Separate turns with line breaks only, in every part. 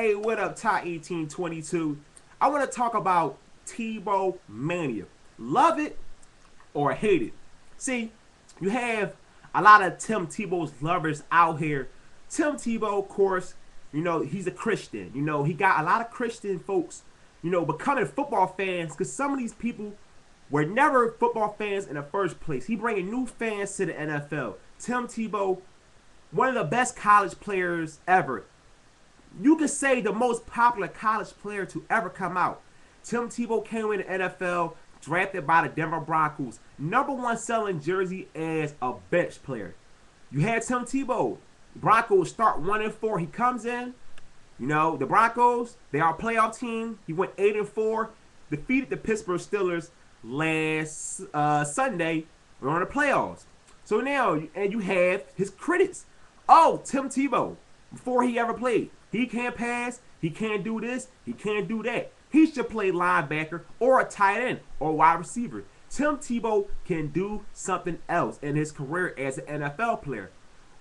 Hey, what up, Ty 1822? I want to talk about Tebow Mania. Love it or hate it. See, you have a lot of Tim Tebow's lovers out here. Tim Tebow, of course, he's a Christian. He got a lot of Christian folks, becoming football fans because some of these people were never football fans in the first place. He bringing new fans to the NFL. Tim Tebow, one of the best college players ever. You could say the most popular college player to ever come out. Tim Tebow came in the NFL, drafted by the Denver Broncos. #1 selling jersey as a bench player. You had Tim Tebow. Broncos start 1-4. He comes in. The Broncos, they are a playoff team. He went 8-4, defeated the Pittsburgh Steelers last Sunday. We're on the playoffs. So now, and you have his critics. Oh, Tim Tebow, before he ever played. He can't pass. He can't do this. He can't do that. He should play linebacker or a tight end or wide receiver. Tim Tebow can do something else in his career as an NFL player.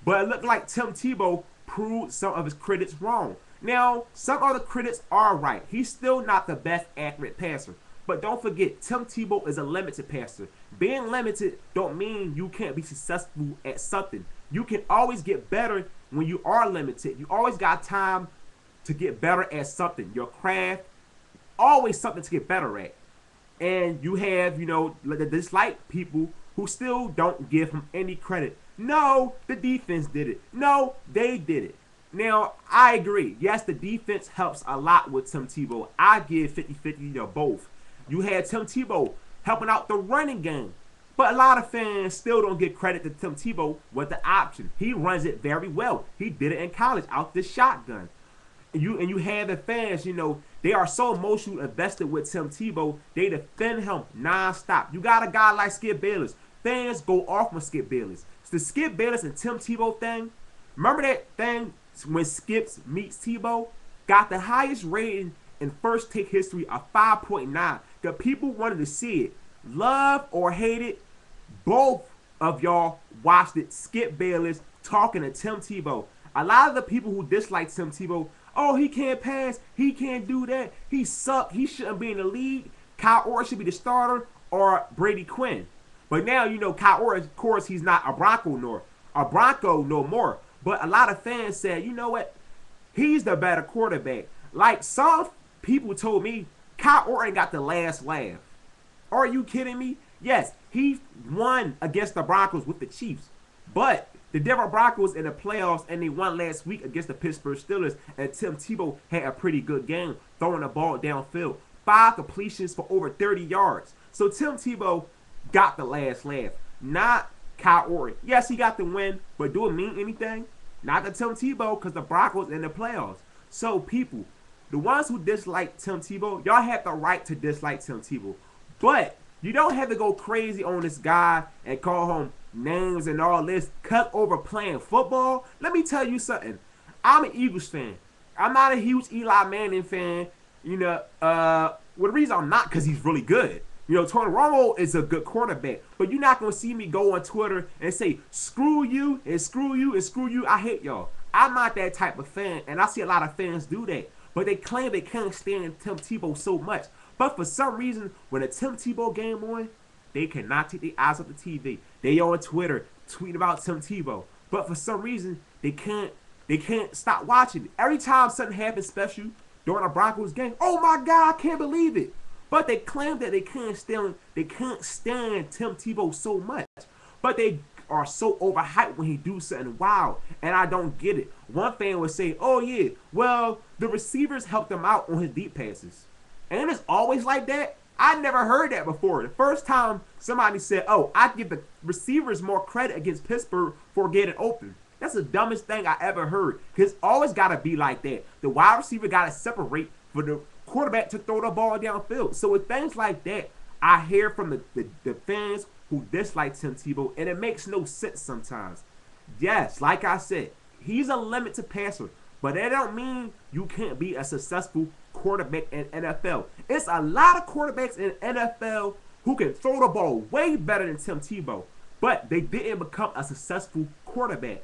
But it looked like Tim Tebow proved some of his critics wrong. Now, some other critics are right. He's still not the best accurate passer. But don't forget, Tim Tebow is a limited passer. Being limited don't mean you can't be successful at something. You can always get better when you are limited. You always got time to get better at something. Your craft, always something to get better at. And you have, the dislike people who still don't give him any credit. No, the defense did it. No, they did it. Now, I agree. Yes, the defense helps a lot with Tim Tebow. I give 50-50 to both. You had Tim Tebow helping out the running game. But a lot of fans still don't give credit to Tim Tebow with the option. He runs it very well. He did it in college out the shotgun. And you have the fans, they are so emotionally invested with Tim Tebow, they defend him nonstop. You got a guy like Skip Bayless. Fans go off on Skip Bayless. It's the Skip Bayless and Tim Tebow thing. Remember that thing when Skips meets Tebow? Got the highest rating in first take history of 5.9. The people wanted to see it. Love or hate it, both of y'all watched it. Skip Bayless talking to Tim Tebow. A lot of the people who dislike Tim Tebow, oh, he can't pass, he can't do that, he sucked, he shouldn't be in the league, Kyle Orton should be the starter, or Brady Quinn. But now, Kyle Orton, of course, he's not a Bronco no more. But a lot of fans said, you know what, he's the better quarterback. Like some people told me, Kyle Orton got the last laugh. Are you kidding me? Yes, he won against the Broncos with the Chiefs. But the Denver Broncos in the playoffs, and they won last week against the Pittsburgh Steelers, and Tim Tebow had a pretty good game throwing the ball downfield. 5 completions for over 30 yards. So Tim Tebow got the last laugh, not Kyle Orton. Yes, he got the win, but do it mean anything? Not to Tim Tebow, because the Broncos in the playoffs. So people, the ones who dislike Tim Tebow, y'all have the right to dislike Tim Tebow. But you don't have to go crazy on this guy and call him names and all this, cut over playing football. Let me tell you something. I'm an Eagles fan. I'm not a huge Eli Manning fan. Well, the reason I'm not, because he's really good. Tony Romo is a good quarterback. But you're not going to see me go on Twitter and say, screw you and screw you and screw you. I hate y'all. I'm not that type of fan, and I see a lot of fans do that. But they claim they can't stand Tim Tebow so much. But for some reason, when a Tim Tebow game on, they cannot take their eyes off the TV. They on Twitter tweeting about Tim Tebow. But for some reason, they can't stop watching. Every time something happens special during a Broncos game, oh my God, I can't believe it. But they claim that they can't stand Tim Tebow so much. But they are so overhyped when he do something wild, and I don't get it. One fan would say, oh yeah, well, the receivers helped him out on his deep passes. And it's always like that. I never heard that before. The first time somebody said, oh, I give the receivers more credit against Pittsburgh for getting open. That's the dumbest thing I ever heard. Because it's always got to be like that. The wide receiver got to separate for the quarterback to throw the ball downfield. So with things like that, I hear from the fans who dislike Tim Tebow, and it makes no sense sometimes. Yes, like I said, he's a limited passer. But that don't mean you can't be a successful quarterback in NFL. It's a lot of quarterbacks in NFL who can throw the ball way better than Tim Tebow, but they didn't become a successful quarterback.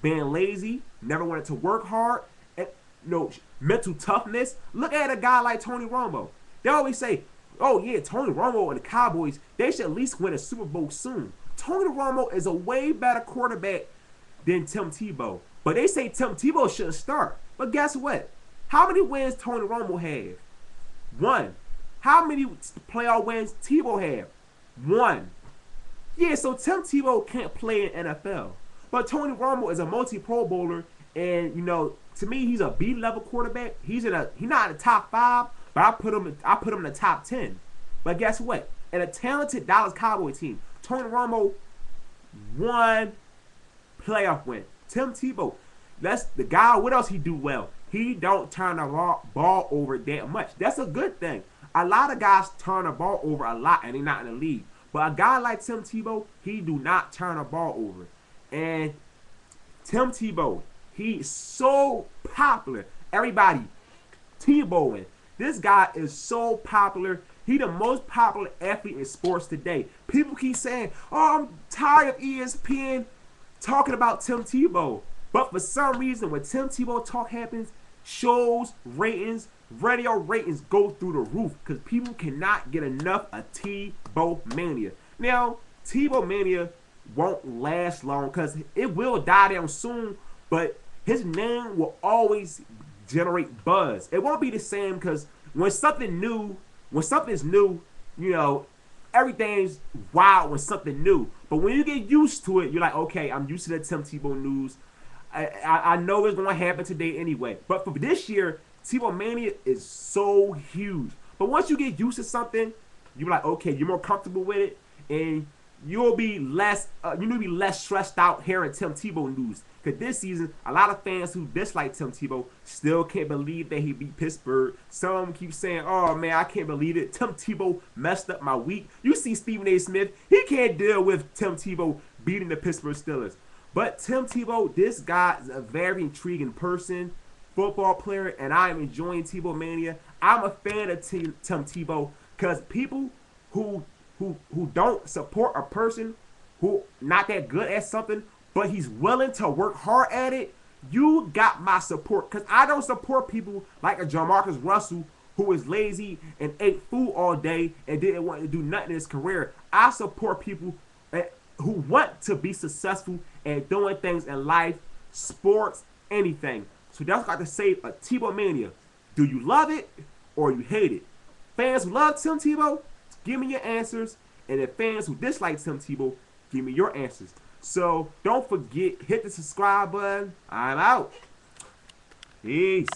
Being lazy, never wanted to work hard, and mental toughness. Look at a guy like Tony Romo. They always say, oh yeah, Tony Romo and the Cowboys, they should at least win a Super Bowl soon. Tony Romo is a way better quarterback than Tim Tebow. But they say Tim Tebow shouldn't start. But guess what? How many wins Tony Romo have? One. How many playoff wins Tebow have? One. Yeah, so Tim Tebow can't play in NFL. But Tony Romo is a multi-Pro Bowler, and to me, he's a B-level quarterback. He's not in the top 5, but I put him in the top 10. But guess what? In a talented Dallas Cowboy team, Tony Romo one playoff win. Tim Tebow, that's the guy. What else he do well? He don't turn the ball over that much. That's a good thing. A lot of guys turn the ball over a lot, and they're not in the league. But a guy like Tim Tebow, he do not turn the ball over. And Tim Tebow, he's so popular. Everybody Tebowing. This guy is so popular. He the most popular athlete in sports today. People keep saying, oh, I'm tired of ESPN talking about Tim Tebow. But for some reason, when Tim Tebow talk happens, shows, ratings, radio ratings go through the roof because people cannot get enough of Tebow Mania. Now, Tebow Mania won't last long because it will die down soon, but his name will always generate buzz. It won't be the same because when something's new, everything's wild when something new. But when you get used to it, you're like, okay, I'm used to the Tim Tebow news. I know it's going to happen today anyway. But for this year, Tebow Mania is so huge. But once you get used to something, you're like, okay, you're more comfortable with it, and you'll be less stressed out hearing Tim Tebow news. Because this season, a lot of fans who dislike Tim Tebow still can't believe that he beat Pittsburgh. Some keep saying, oh man, I can't believe it. Tim Tebow messed up my week. You see Stephen A. Smith, he can't deal with Tim Tebow beating the Pittsburgh Steelers. But Tim Tebow, this guy is a very intriguing person, football player, and I am enjoying Tebow Mania. I'm a fan of Tim Tebow because people who don't support a person who not that good at something, but he's willing to work hard at it, you got my support. Because I don't support people like a Jamarcus Russell who is lazy and ate food all day and didn't want to do nothing in his career. I support people who want to be successful and doing things in life, sports, anything. So that's what I got to say a Tebow Mania. Do you love it or you hate it? Fans who love Tim Tebow, give me your answers. And the fans who dislike Tim Tebow, give me your answers. So don't forget, hit the subscribe button. I'm out. Peace.